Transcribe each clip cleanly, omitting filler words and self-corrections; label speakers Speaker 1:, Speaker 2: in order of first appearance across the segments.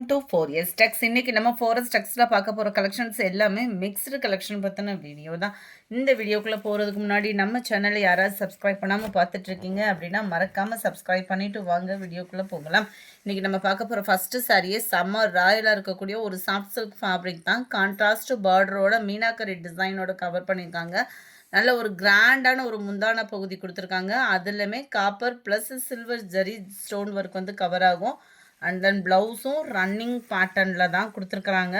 Speaker 1: to 4S Tex இன்னைக்கு நம்ம 4S Texல பார்க்க போற கலெக்ஷன்ஸ் எல்லாமே மிக்ஸ்டு கலெக்ஷன் பத்தின வீடியோ தான். இந்த வீடியோக்குள்ள போறதுக்கு முன்னாடி நம்ம சேனலை யாராவது சப்ஸ்கிரைப் பண்ணாம பார்த்துட்டு இருக்கீங்க அப்படின்னா மறக்காம சப்ஸ்கிரைப் பண்ணிட்டு வாங்க வீடியோக்குள்ள போகலாம். இன்னைக்கு நம்ம பார்க்க போற ஃபர்ஸ்ட் சாரியே செம்ம ராயலா இருக்கக்கூடிய ஒரு சாஃப்ட் சில்க் ஃபேப்ரிக் தான். கான்ட்ராஸ்ட் பார்டரோட மீனாக்கரி டிசைனோட கவர் பண்ணியிருக்காங்க. நல்ல ஒரு கிராண்டான ஒரு முந்தான பகுதி கொடுத்துருக்காங்க. அதுலமே copper plus silver zari stone work வந்து கவர் ஆகும். அண்ட் தென் ப்ளவுஸும் ரன்னிங் பேட்டர்னில் தான் கொடுத்துருக்குறாங்க.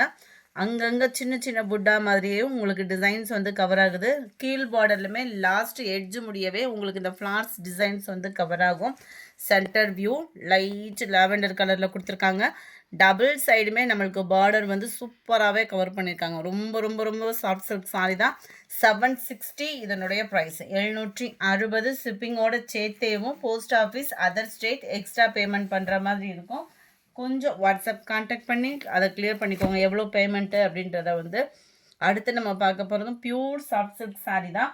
Speaker 1: அங்கங்கே சின்ன சின்ன புட்டா மாதிரியே உங்களுக்கு டிசைன்ஸ் வந்து கவர் ஆகுது. கீழ் பார்டர்லுமே லாஸ்ட் எட்ஜ் முடியவே உங்களுக்கு இந்த ஃப்ளார்ஸ் டிசைன்ஸ் வந்து கவர் ஆகும். சென்டர் வியூ லைட் லாவெண்டர் கலரில் கொடுத்துருக்காங்க. டபுள் சைடுமே நம்மளுக்கு பார்டர் வந்து சூப்பராகவே கவர் பண்ணியிருக்காங்க. ரொம்ப ரொம்ப ரொம்ப சாஃப்ட் சில்க் சாரி தான். 760 இதனுடைய ப்ரைஸ். 760 ஷிப்பிங்கோட சேர்த்தேவும் post office other state extra payment பண்ணுற மாதிரி இருக்கும். கொஞ்சம் வாட்ஸ்அப் கான்டாக்ட் பண்ணி அதை கிளியர் பண்ணிக்கோங்க எவ்வளோ பேமெண்ட்டு அப்படின்றத வந்து. அடுத்து நம்ம பார்க்க போகிறதும் பியூர் சாஃப்ட் சில்க் சாரீ தான்.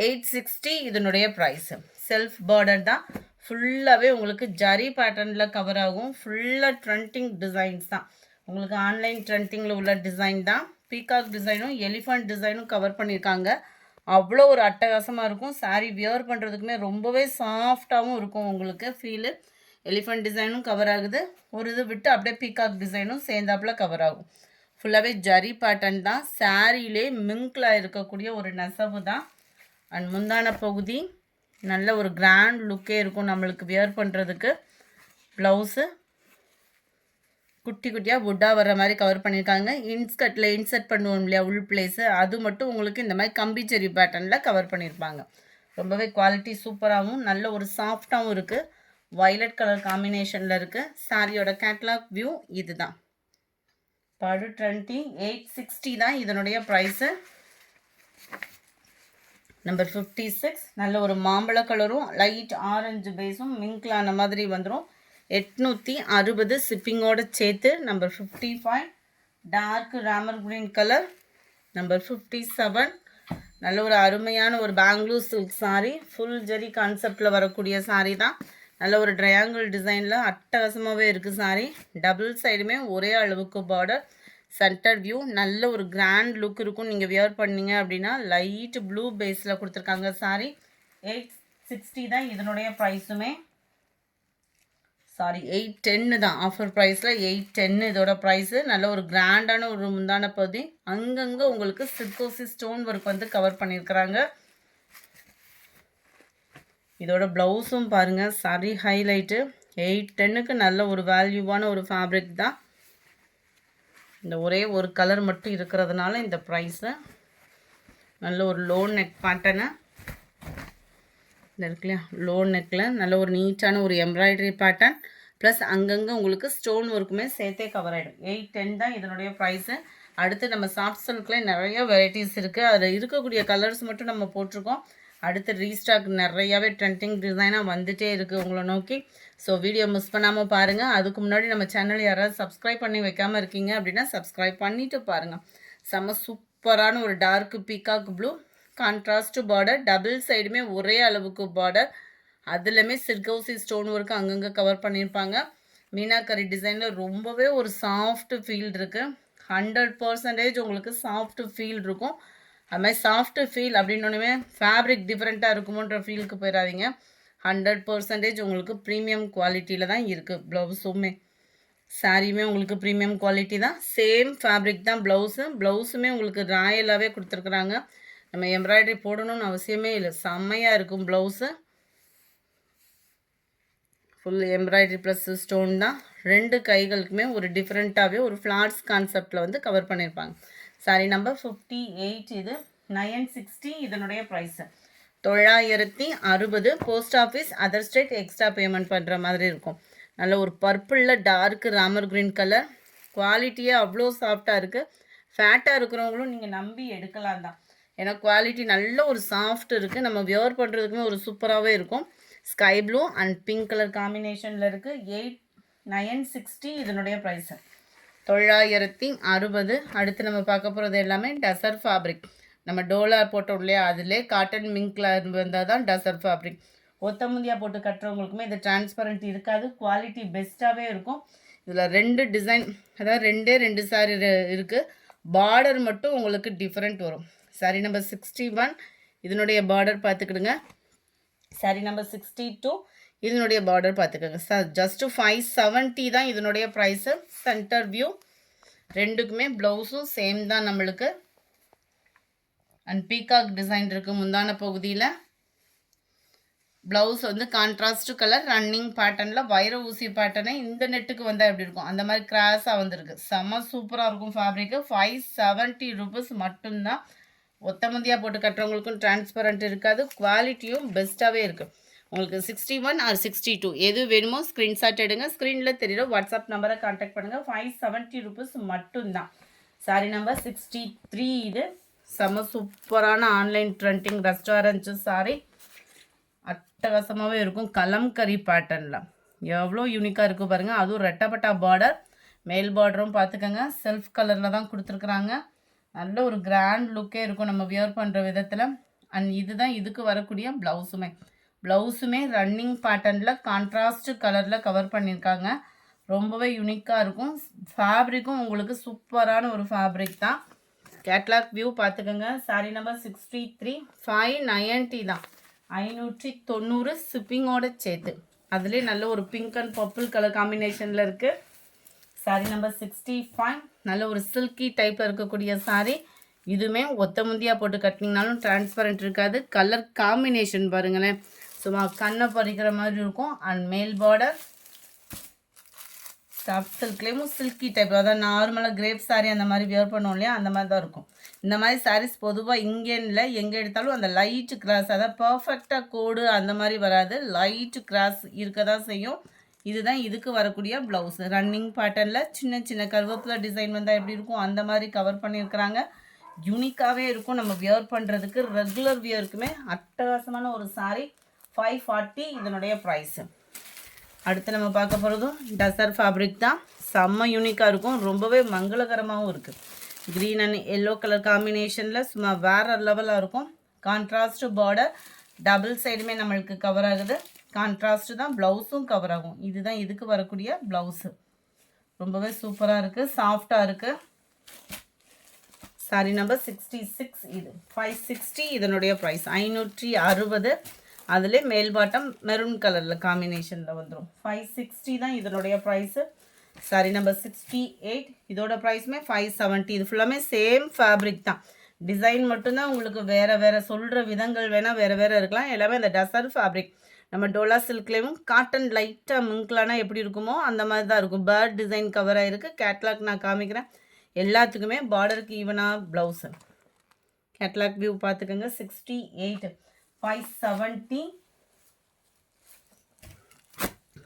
Speaker 1: 860 இதனுடைய ப்ரைஸு. செல்ஃப் பார்டர் தான். ஃபுல்லாகவே உங்களுக்கு ஜரி பேட்டர்னில் கவர் ஆகும். ஃபுல்லாக ட்ரெண்டிங் டிசைன்ஸ் தான். உங்களுக்கு ஆன்லைன் ட்ரெண்டிங்கில் உள்ள டிசைன் தான். பீகாக் டிசைனும் எலிஃபண்ட் டிசைனும் கவர் பண்ணியிருக்காங்க. அவ்வளோ ஒரு அட்டகாசமாக இருக்கும். சாரீ வியர் பண்ணுறதுக்குமே ரொம்பவே சாஃப்டாகவும் இருக்கும். உங்களுக்கு ஃபீலு எலிஃபண்ட் டிசைனும் கவர் ஆகுது. ஒரு இது விட்டு அப்படியே பீகாக் டிசைனும் சேர்ந்தாப்புல கவர் ஆகும். ஃபுல்லாகவே ஜரி பேட்டர்ன் தான். சாரியிலே மிங்கில் இருக்கக்கூடிய ஒரு நெசவு தான். அண்ட் முந்தான பகுதி நல்ல ஒரு கிராண்ட் லுக்கே இருக்கும் நம்மளுக்கு வியர் பண்ணுறதுக்கு. ப்ளவுஸு குட்டி குட்டியாக புட்டா வர்ற மாதிரி கவர் பண்ணியிருக்காங்க. இன்ஸ்கட்டில் இன்சர்ட் பண்ணுவோம் இல்லையா உள் பிளேஸு, அது மட்டும் உங்களுக்கு இந்த மாதிரி கம்பி செரி பேட்டர்னில் கவர் பண்ணியிருப்பாங்க. ரொம்பவே குவாலிட்டி சூப்பராகவும் நல்ல ஒரு சாஃப்டாகவும் இருக்குது. வயலட் கலர் காம்பினேஷனில் இருக்குது. சாரியோட கேட்லாக் வியூ இது தான். படு 860 தான் இதனுடைய ப்ரைஸு. நம்பர் 56 நல்ல ஒரு மாம்பழ கலரும் லைட் ஆரஞ்சு பேஸும் மிங்க்லான மாதிரி வந்துடும். 860 ஷிப்பிங்கோட சேர்த்து. Number 55 dark Ramar green colour. Number 57 நல்ல ஒரு அருமையான ஒரு Bangalore silk sari. Full zari கான்செப்டில் வரக்கூடிய சாரீ தான். நல்ல ஒரு ட்ரையாங்கிள் டிசைனில் அட்டகாசமாகவே இருக்குது சாரீ. டபுள் சைடுமே ஒரே அளவுக்கு பார்டர். சென்டர் வியூ நல்ல ஒரு கிராண்ட் லுக் இருக்கும். நீங்கள் வியர் பண்ணீங்க அப்படின்னா லைட் ப்ளூ பேஸில் கொடுத்துருக்காங்க சாரீ. 860 தான் இதனுடைய ப்ரைஸுமே. சாரி 810 தான் ஆஃபர் ப்ரைஸில். 810 இதோட ப்ரைஸு. நல்ல ஒரு கிராண்டான ஒரு முந்தான பகுதி. அங்கங்கே உங்களுக்கு சிர்கோசி ஸ்டோன் ஒர்க் வந்து கவர் பண்ணியிருக்கிறாங்க. இதோட ப்ளவுஸும் பாருங்கள் சாரி ஹைலைட்டு. 810க்கு நல்ல ஒரு வேல்யூவான ஒரு ஃபேப்ரிக் தான். இந்த ஒரே ஒரு கலர் மட்டும் இருக்கிறதுனால இந்த ப்ரைஸு. நல்ல ஒரு லோ நெக் பேட்டர்னு இந்த இருக்கு இல்லையா, லோ நெக்கில் நல்ல ஒரு நீட்டான ஒரு எம்ப்ராய்டரி பேட்டர்ன் ப்ளஸ் அங்கங்கே உங்களுக்கு ஸ்டோன் ஒர்க்குமே சேர்த்தே கவர் ஆகிடும். 810 தான் இதனுடைய ப்ரைஸு. அடுத்து நம்ம சாஃப்ட் சில்கில் நிறைய வெரைட்டிஸ் இருக்குது. அதில் இருக்கக்கூடிய கலர்ஸ் மட்டும் நம்ம போட்டிருக்கோம். அடுத்து ரீஸ்டாக் நிறையாவே ட்ரெண்டிங் டிசைனாக வந்துகிட்டே இருக்குது உங்களை நோக்கி. ஸோ வீடியோ மிஸ் பண்ணாமல் பாருங்கள். அதுக்கு முன்னாடி நம்ம சேனல் யாராவது சப்ஸ்கிரைப் பண்ணி வைக்காமல் இருக்கீங்க அப்படின்னா சப்ஸ்கிரைப் பண்ணிவிட்டு பாருங்கள். செம்ம சூப்பரான ஒரு dark peacock blue contrast border. Double சைடுமே ஒரே அளவுக்கு பார்டர். அதுலேயுமே சிர்கோசி ஸ்டோன் ஒர்க்கு அங்கங்கே கவர் பண்ணியிருப்பாங்க. மீனாக்கரி டிசைனில் ரொம்பவே ஒரு சாஃப்ட் ஃபீல் இருக்குது. 100% உங்களுக்கு சாஃப்ட் ஃபீல் இருக்கும். அது மாதிரி சாஃப்ட் ஃபீல் அப்படின்னோடனே ஃபேப்ரிக் டிஃப்ரெண்ட்டாக இருக்குமோன்ற ஃபீலுக்கு போயிடாதீங்க. 100% உங்களுக்கு ப்ரீமியம் குவாலிட்டியில் தான் இருக்குது. ப்ளவுஸுமே சாரியுமே உங்களுக்கு ப்ரீமியம் குவாலிட்டி தான். சேம் ஃபேப்ரிக் தான் ப்ளவுஸுமே உங்களுக்கு ராயலாகவே கொடுத்துருக்குறாங்க. நம்ம எம்ப்ராய்டரி போடணும்னு அவசியமே இல்லை. செம்மையாக இருக்கும் blouse. Full embroidery plus stone தான். ரெண்டு கைகளுக்குமே ஒரு டிஃப்ரெண்ட்டாகவே ஒரு ஃப்ளார்ஸ் கான்செப்டில் வந்து கவர் பண்ணியிருப்பாங்க. சாரி நம்பர் 58 இது. 960 இதனுடைய price. 960 post office other state extra payment பண்ணுற மாதிரி இருக்கும். நல்ல ஒரு பர்பிளில் டார்க் ராமர் க்ரீன் கலர். குவாலிட்டியாக அவ்வளோ சாஃப்டாக இருக்குது. ஃபேட்டாக இருக்கிறவங்களும் நீங்கள் நம்பி எடுக்கலாம் தான். ஏன்னா குவாலிட்டி நல்ல ஒரு சாஃப்ட் இருக்குது. நம்ம வியர் பண்ணுறதுக்குமே ஒரு சூப்பராகவே இருக்கும். Sky blue and pink colour காம்பினேஷனில் இருக்குது. 960 இதனுடைய ப்ரைஸு. 960. அடுத்து நம்ம பார்க்க போகிறது எல்லாமே டசர் ஃபேப்ரிக். நம்ம டோலா போட்டோம் இல்லையா, அதிலே காட்டன் மிங்க்ல வந்தால் தான் டசர் ஃபேப்ரிக். ஒத்த முந்தியா போட்டு கட்டுறவங்களுக்குமே இது டிரான்ஸ்பரண்ட் இருக்காது. குவாலிட்டி பெஸ்ட்டாகவே இருக்கும். இதில் 2 டிசைன், அதாவது 2 சாரி இருக்குது. பார்டர் மட்டும் உங்களுக்கு டிஃப்ரெண்ட் வரும். சாரி நம்பர் 61 இதனுடைய பார்டர் பார்த்துக்கிடுங்க. சாரி நம்பர் 62 இதனுடைய பார்டர் பார்த்துக்கோங்க. ஜஸ்ட்டு 570 தான் இதனுடைய ப்ரைஸு. சென்டர் வியூ ரெண்டுக்குமே ப்ளவுஸும் சேம் தான் நம்மளுக்கு. அண்ட் பீகாக் டிசைன் இருக்குது முந்தான பகுதியில். ப்ளவுஸ் வந்து கான்ட்ராஸ்ட் கலர் ரன்னிங் பேட்டர்னில் வைர ஊசி பேட்டர்னே இந்த நெட்டுக்கு வந்தால் எப்படி இருக்கும் அந்த மாதிரி கிராஸாக வந்திருக்கு. செம்ம சூப்பராக இருக்கும் ஃபேப்ரிக்கு. 570 ருபீஸ் மட்டும்தான். ஒத்தமந்தியாக போட்டு கட்டுறவங்களுக்கும் டிரான்ஸ்பரண்ட் இருக்காது. குவாலிட்டியும் பெஸ்ட்டாகவே இருக்குது. உங்களுக்கு 61 ஆர் 62 எது வேணுமோ ஸ்க்ரீன்ஷாட் எடுங்க. ஸ்க்ரீனில் தெரியுற வாட்ஸ்அப் நம்பரை கான்டாக்ட் பண்ணுங்கள். 570 ருபீஸ் மட்டும்தான். சாரி நம்பர் 63 இது செம்ம சூப்பரான ஆன்லைன் ட்ரெண்டிங் ரெஸ்டாரண்ட்ஸு சாரி. அட்டகாசமாகவே இருக்கும். கலம்கரி பேட்டர்னில் எவ்வளோ யூனிக்காக இருக்குது பாருங்கள். அதுவும் ரெட்டப்பட்டா பார்டர். மேல் பார்டரும் பார்த்துக்கோங்க செல்ஃப் கலரில் தான் கொடுத்துருக்குறாங்க. நல்ல ஒரு கிராண்ட் லுக்கே இருக்கும் நம்ம வியர் பண்ணுற விதத்தில். அண்ட் இதுதான் இதுக்கு வரக்கூடிய ப்ளவுஸுமே ரன்னிங் பேட்டர்னில் கான்ட்ராஸ்ட் கலரில் கவர் பண்ணியிருக்காங்க. ரொம்பவே யூனிக்காக இருக்கும். ஃபேப்ரிக்கும் உங்களுக்கு சூப்பரான ஒரு ஃபேப்ரிக் தான். கேட்லாக் வியூ பார்த்துக்கோங்க. சாரி நம்பர் 63 590 தான். 590 ஷிப்பிங்கோட சேர்த்து. அதுலேயே நல்ல ஒரு பிங்க் அண்ட் பர்பிள் கலர் காம்பினேஷனில் இருக்குது. சாரி நம்பர் 65 நல்ல ஒரு சில்கி டைப்பில் இருக்கக்கூடிய சாரி. இதுவுமே ஒத்த முந்தியாக போட்டு கட்டினீங்கனாலும் டிரான்ஸ்பரண்ட் இருக்காது. கலர் காம்பினேஷன் பாருங்களேன், சும்மா கண்ணை பறிக்கிற மாதிரி இருக்கும். அண்ட் மேல் பார்டர் சாஃப்ட் சில்க்லேயும் சில்கி டைப், அதாவது நார்மலாக கிரேப் சாரி அந்த மாதிரி வியர் பண்ணோம் இல்லையா, அந்த மாதிரி தான் இருக்கும். இந்த மாதிரி சாரீஸ் பொதுவாக இங்கேன்னு எங்கே எடுத்தாலும் அந்த லைட்டு கிராஸ், அதாவது பர்ஃபெக்டாக கோடு அந்த மாதிரி வராது. லைட்டு கிராஸ் இருக்க தான் செய்யும். இதுதான் இதுக்கு வரக்கூடிய ப்ளவுஸ். ரன்னிங் பேட்டர்னில் சின்ன சின்ன கருவேப்பிலை டிசைன் வந்தால் எப்படி இருக்கும் அந்த மாதிரி கவர் பண்ணியிருக்கிறாங்க. யூனிக்காகவே இருக்கும். நம்ம வியர் பண்ணுறதுக்கு ரெகுலர் வியருக்குமே அட்டகாசமான ஒரு சாரீ. 540 இதனுடைய ப்ரைஸு. அடுத்து நம்ம பார்க்க போகிறதும் டசர் ஃபேப்ரிக் தான். செம்ம யூனிக்காக இருக்கும். ரொம்பவே மங்களகரமாகவும் இருக்குது. க்ரீன் அண்ட் எல்லோ கலர் காம்பினேஷனில் சும்மா வேறு லெவலாக இருக்கும். கான்ட்ராஸ்ட் பார்டர் டபுள் சைடுமே நம்மளுக்கு கவர் ஆகுது. கான்ட்ராஸ்ட்டு தான் ப்ளவுஸும் கவர் ஆகும். இதுதான் இதுக்கு வரக்கூடிய ப்ளவுஸு. ரொம்பவே சூப்பராக இருக்குது, சாஃப்டாக இருக்குது. சாரி நம்பர் 66 இது 560 இதனுடைய ப்ரைஸ் 560. அதிலே மேல் பாட்டம் மெரூன் கலரில் காம்பினேஷனில் வந்துடும். 560 தான் இதனுடைய ப்ரைஸு. சாரி நம்பர் 68 இதோட ப்ரைஸுமே 570. இது ஃபுல்லாமே சேம் ஃபேப்ரிக் தான். டிசைன் மட்டும்தான் உங்களுக்கு வேறு சொல்கிற விதங்கள் வேணால் வேறு இருக்கலாம். எல்லாமே இந்த டசர் ஃபேப்ரிக். நம்ம டோலா சில்க்லேயும் காட்டன் லைட்டாக மிங்க்லானா எப்படி இருக்குமோ அந்த மாதிரி தான் இருக்கும். பேர்ட் டிசைன் கவர் ஆகிருக்கு. கேட்லாக் நான் காமிக்கிறேன். எல்லாத்துக்குமே பார்டருக்கு ஈவனாக ப்ளவுஸு. கேட்லாக் வியூ பார்த்துக்கோங்க. 68 570.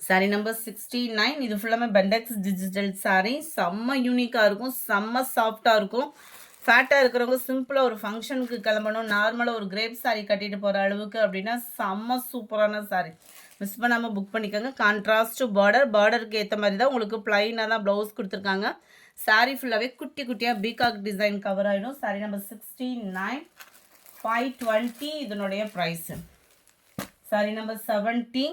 Speaker 1: சாரி நம்பர் 69 இது ஃபுல்லாமே பெண்டெக்ஸ் டிஜிட்டல் சாரீ. செம்ம யூனிக்காக இருக்கும், செம்ம சாஃப்டாக இருக்கும். ஃபேட்டாக இருக்கிறவங்க சிம்பிளாக ஒரு ஃபங்க்ஷனுக்கு கிளம்பணும், நார்மலாக ஒரு கிரேப் சாரீ கட்டிட்டு போகிற அளவுக்கு அப்படின்னா செம்ம சூப்பரான சாரீ. மிஸ் பண்ணாமல் புக் பண்ணிக்கோங்க. கான்ட்ராஸ்ட் பார்டருக்கு ஏற்ற மாதிரி தான் உங்களுக்கு ப்ளைனாக தான் ப்ளவுஸ் கொடுத்துருக்காங்க. சாரீ ஃபுல்லாகவே குட்டி குட்டியாக பீகாக் டிசைன் கவர் ஆகிடும். சாரீ நம்பர் 69 520 இதனுடைய price. Sari number 70.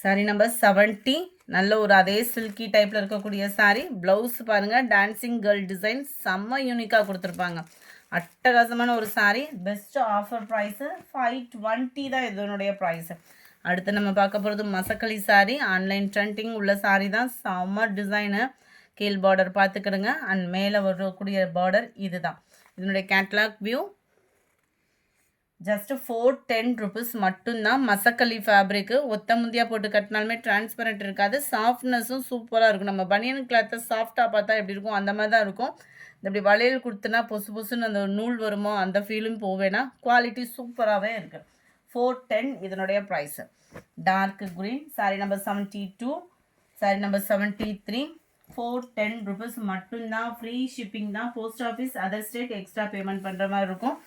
Speaker 1: Sari number 70 நல்ல ஒரு அதே சில்கி டைப்பில் இருக்கக்கூடிய சாரீ. ப்ளவுஸ் பாருங்கள், டான்சிங் கேர்ள் டிசைன் செம்ம யூனிக்காக கொடுத்துருப்பாங்க. அட்டகாசமான ஒரு சாரீ. பெஸ்ட்டு ஆஃபர் ப்ரைஸு 520 தான் இதனுடைய ப்ரைஸு. அடுத்து நம்ம பார்க்க போகிறது மசக்களி சாரீ. ஆன்லைன் ட்ரெண்டிங் உள்ள சாரீ தான். செம்ம டிசைனு. கீழ் பார்டர் பார்த்துக்கிடுங்க. அண்ட் மேலே வரக்கூடிய பார்டர் இது தான். இதனுடைய கேட்லாக் வியூ. ஜஸ்ட்டு 410 ருபீஸ் மட்டும்தான். மசக்களி ஃபேப்ரிக்கு ஒத்த முந்தியாக போட்டு கட்டினாலுமே டிரான்ஸ்பரண்ட் இருக்காது. சாஃப்ட்னஸும் சூப்பராக இருக்கும். நம்ம பனியன் கிளாத்தை சாஃப்டாக பார்த்தா எப்படி இருக்கும் அந்த மாதிரி தான் இருக்கும். இப்படி வளையல் கொடுத்துனா பொசுன்னு அந்த நூல் வருமோ அந்த ஃபீலும் போவேனா. குவாலிட்டி சூப்பராகவே இருக்குது. 410 இதனுடைய price. Dark green sari number 72. Sari number 73 410 rupees மட்டும்தான். ஃப்ரீ ஷிப்பிங் தான். Post office other state extra payment பண்ணுற மாதிரி இருக்கும்.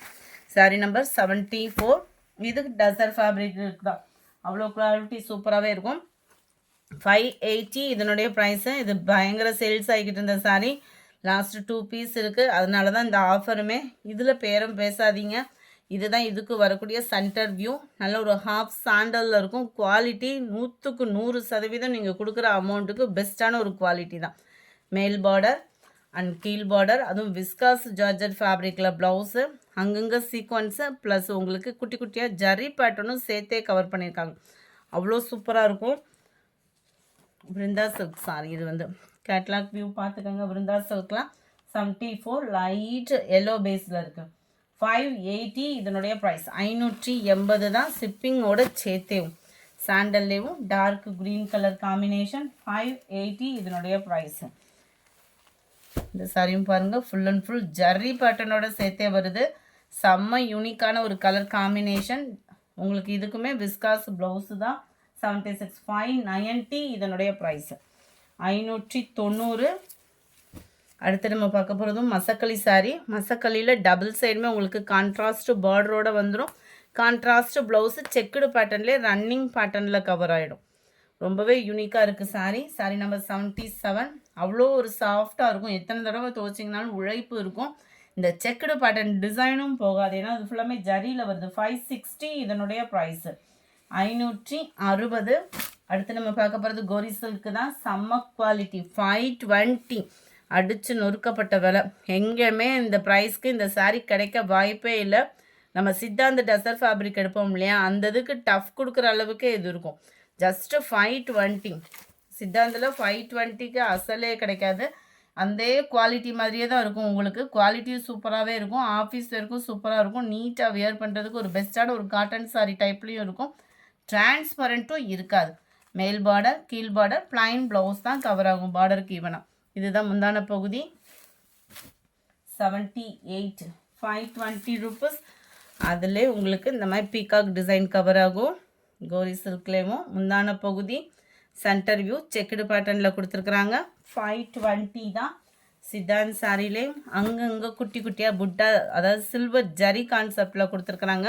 Speaker 1: சாரி நம்பர் 74 இது டசர் ஃபேப்ரிக் தான். அவ்வளோ குவாலிட்டி சூப்பராகவே இருக்கும். 580 இதனுடைய ப்ரைஸு. இது பயங்கர சேல்ஸ் ஆகிக்கிட்டு இருந்த சாரீ. லாஸ்ட்டு 2 பீஸ் இருக்குது. அதனால தான் இந்த ஆஃபருமே. இதில் பேரும் பேசாதீங்க. இதுதான் இதுக்கு வரக்கூடிய சென்டர் வியூ. நல்ல ஒரு ஹாஃப் சாண்டலில் இருக்கும். குவாலிட்டி 100க்கு 100% நீங்கள் கொடுக்குற அமௌண்ட்டுக்கு பெஸ்ட்டான ஒரு குவாலிட்டி தான். மேல் பார்டர் அண்ட் கீழ் பார்டர், அதுவும் விஸ்காஸ் ஜார்ஜட் ஃபேப்ரிக்கில் ப்ளவுஸு, அங்கங்கே சீக்வன்ஸு ப்ளஸ் உங்களுக்கு குட்டி குட்டியாக ஜரி பேட்டர்னும் சேர்த்தே கவர் பண்ணியிருக்காங்க. அவ்வளோ சூப்பராக இருக்கும். பிருந்தா சில்க் சாரி இது வந்து கேட்லாக் வியூ பார்த்துக்கோங்க. பிருந்தா சில்க்லாம் 74 லைட் எல்லோ பேஸில் இருக்குது. 580 இதனுடைய ப்ரைஸ். 580 தான் ஷிப்பிங்கோட சேர்த்தேவும். சாண்டல்லேயும் டார்க் க்ரீன் கலர் காம்பினேஷன். 580 இதனுடைய ப்ரைஸு. இந்த சாரியும் பாருங்கள், ஃபுல் அண்ட் ஃபுல் ஜர்ரி பேட்டர்னோட சேர்த்தே வருது. செம்ம யூனிக்கான ஒரு கலர் காம்பினேஷன். உங்களுக்கு இதுக்குமே விஸ்காஸ் ப்ளவுஸு தான். 76 590 இதனுடைய ப்ரைஸு. 590. அடுத்து நம்ம பார்க்க போகிறதும் மசக்களி சாரீ. மசக்களியில் டபுள் சைடுமே உங்களுக்கு கான்ட்ராஸ்ட் பார்டரோடு வந்துடும். கான்ட்ராஸ்ட் ப்ளவுஸு செக்குடு பேட்டர்ன்லேயே ரன்னிங் பேட்டர்னில் கவர் ஆகிடும். ரொம்பவே யூனிக்காக இருக்குது சாரீ. சாரீ நம்பர் 77. அவ்வளோ ஒரு சாஃப்டாக இருக்கும். எத்தனை தடவை துவச்சிங்கனாலும் உழைப்பு இருக்கும். இந்த செக்குடு பேட்டர்ன் டிசைனும் போகாது, ஏன்னா அது ஃபுல்லாமே ஜரியில் வருது. 560 இதனுடைய ப்ரைஸு. 560. அடுத்து நம்ம பார்க்க போகிறது கோரி சில்க்கு தான். செம்ம குவாலிட்டி. 520 அடித்து நொறுக்கப்பட்ட விலை. எங்கேயுமே இந்த ப்ரைஸ்க்கு இந்த சாரீ கிடைக்க வாய்ப்பே இல்லை. நம்ம சித்தாந்த டசர் ஃபேப்ரிக் எடுப்போம் இல்லையா, அந்த இதுக்கு டஃப் கொடுக்குற அளவுக்கு இது இருக்கும். ஜஸ்ட்டு 520. சித்தாந்தில் 520க்கு அசலே கிடைக்காது. அந்த குவாலிட்டி மாதிரியே தான் இருக்கும். உங்களுக்கு குவாலிட்டியும் சூப்பராகவே இருக்கும். ஆஃபீஸ் வரைக்கும் சூப்பராக இருக்கும். நீட்டாக வியர் பண்ணுறதுக்கு ஒரு பெஸ்ட்டான ஒரு காட்டன் சாரீ டைப்லேயும் இருக்கும். டிரான்ஸ்பரண்ட்டும் இருக்காது. மேல் பார்டர் கீழ் பார்டர் பிளைன் ப்ளவுஸ் தான் கவர் ஆகும் பார்டருக்கு ஈவனாக. இதுதான் முந்தான பகுதி. 78 520 rupees. அதிலே உங்களுக்கு இந்த மாதிரி பீகாக் டிசைன் கவர் ஆகும். கோரி சில்க்லேயும் முந்தான பகுதி சென்டர் வியூ செக்குடு பேட்டர்னில் கொடுத்துருக்குறாங்க. 520 தான். சித்தாந்த் சாரிலேயும் அங்கங்கே குட்டி குட்டியாக புட்டா, அதாவது சில்வர் ஜரி கான்செப்டில் கொடுத்துருக்குறாங்க.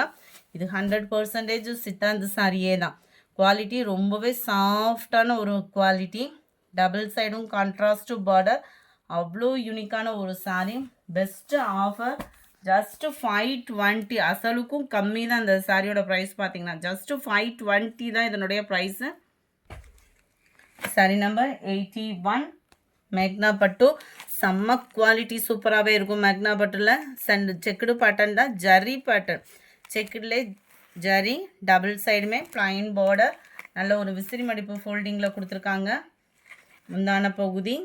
Speaker 1: இது 100% சித்தாந்த் சாரியே தான். குவாலிட்டி ரொம்பவே சாஃப்டான ஒரு குவாலிட்டி. டபுள் சைடும் கான்ட்ராஸ்ட் பார்டர். அவ்வளோ யூனிக்கான ஒரு சாரீ. Best offer. ஜஸ்ட்டு 520. அசலுக்கும் கம்மி தான் இந்த சாரியோட ப்ரைஸ் பார்த்தீங்கன்னா. ஜஸ்ட்டு 520 தான் இதனுடைய ப்ரைஸு. சாரி நம்பர் 81 மேக்னா பட்டு. செம்ம குவாலிட்டி சூப்பராகவே இருக்கும். மேக்னா பட்டில் செக்குடு பேட்டர்ன் தான். ஜரி பேட்டர்ன். செக்குடுலே ஜரி டபுள் சைடுமே பிளைன் பார்டர். நல்ல ஒரு விசிறி மடிப்பு ஃபோல்டிங்கில் கொடுத்துருக்காங்க. முந்தான பகுதி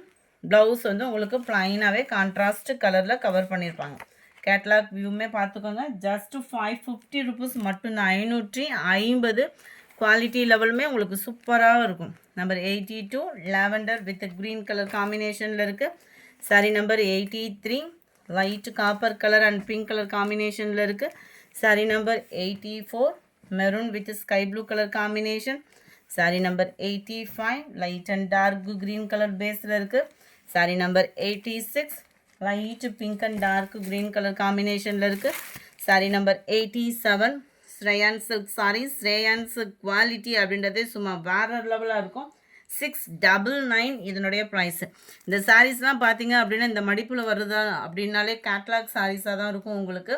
Speaker 1: ப்ளவுஸ் வந்து உங்களுக்கு ப்ளைனாகவே கான்ட்ராஸ்ட் கலரில் கவர் பண்ணியிருப்பாங்க. கேட்லாக் வியூமே பார்த்துக்கோங்க. ஜஸ்ட்டு 550 rupees மட்டும்தான். 550. குவாலிட்டி லெவலுமே உங்களுக்கு சூப்பராக இருக்கும். Number 82 lavender with green colour காம்பினேஷனில் இருக்குது. Sorry number 83 light copper colour and pink colour காம்பினேஷனில் இருக்குது. Sorry number 84 maroon with sky blue colour combination. Sari number 85 light and dark green colour பேஸில் இருக்குது. Sorry number 86 light pink and dark green colour காம்பினேஷனில் இருக்குது. Sorry number 87 rayon silk sari. Rayon silk quality அப்படின்றதே சும்மா வேறு லெவலாக இருக்கும். 699 இதனுடைய ப்ரைஸு. இந்த சாரீஸ்லாம் பார்த்தீங்க அப்படின்னா இந்த மடிப்பில் வருதா அப்படின்னாலே கேட்லாக் சாரீஸாக தான் இருக்கும் உங்களுக்கு.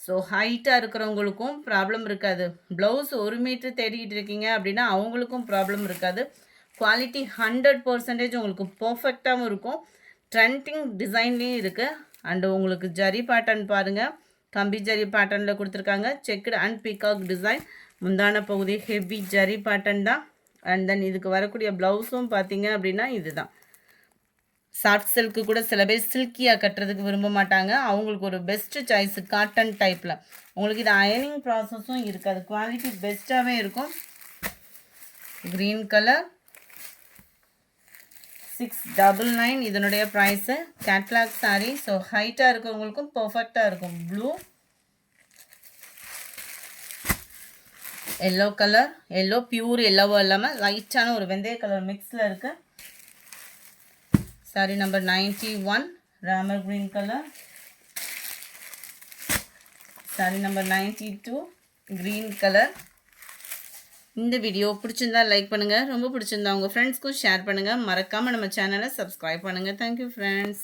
Speaker 1: ஸோ ஹைட்டாக இருக்கிறவங்களுக்கும் ப்ராப்ளம் இருக்காது. ப்ளவுஸ் 1 மீட்டர் தேடிக்கிட்டு இருக்கீங்க அப்படின்னா அவங்களுக்கும் ப்ராப்ளம் இருக்காது. குவாலிட்டி 100% உங்களுக்கு பர்ஃபெக்டாகவும் இருக்கும். ட்ரெண்டிங் டிசைன்லேயும் இருக்குது. அண்டு உங்களுக்கு ஜரி பேட்டர்ன் பாருங்கள். கம்பி ஜரி பேட்டர்னில் கொடுத்துருக்காங்க. Checked and peacock design. முந்தான பகுதி ஹெவி ஜரி பேட்டர்ன் தான். அண்ட் தென் இதுக்கு வரக்கூடிய ப்ளவுஸும் பார்த்தீங்க அப்படின்னா இதுதான். சாஃப்ட் சில்க்கு கூட சில பேர் சில்கியாக கட்டுறதுக்கு விரும்ப மாட்டாங்க. அவங்களுக்கு ஒரு பெஸ்ட்டு சாய்ஸு காட்டன் டைப்பில். உங்களுக்கு இது அயனிங் ப்ராசஸும் இருக்காது. குவாலிட்டி பெஸ்ட்டாகவே இருக்கும். க்ரீன் கலர் 699 இதனுடைய ப்ரைஸு. கேட்லாக் சாரீ. ஸோ ஹைட்டாக இருக்கிறவங்களுக்கும் பர்ஃபெக்டாக இருக்கும். Blue yellow colour. Yellow pure எல்லோவோ இல்லாமல் லைட்டான ஒரு வெந்தய கலர் மிக்ஸில் இருக்குது. Sorry number 91 Ramar green colour. Sari number 92 green colour. இந்த வீடியோ பிடிச்சிருந்தா லைக் பண்ணுங்கள். ரொம்ப பிடிச்சிருந்தா உங்கள் ஃப்ரெண்ட்ஸ்க்கும் ஷேர் பண்ணுங்கள். மறக்காமல் நம்ம சேனலை சப்ஸ்கிரைப் பண்ணுங்கள். Thank you friends.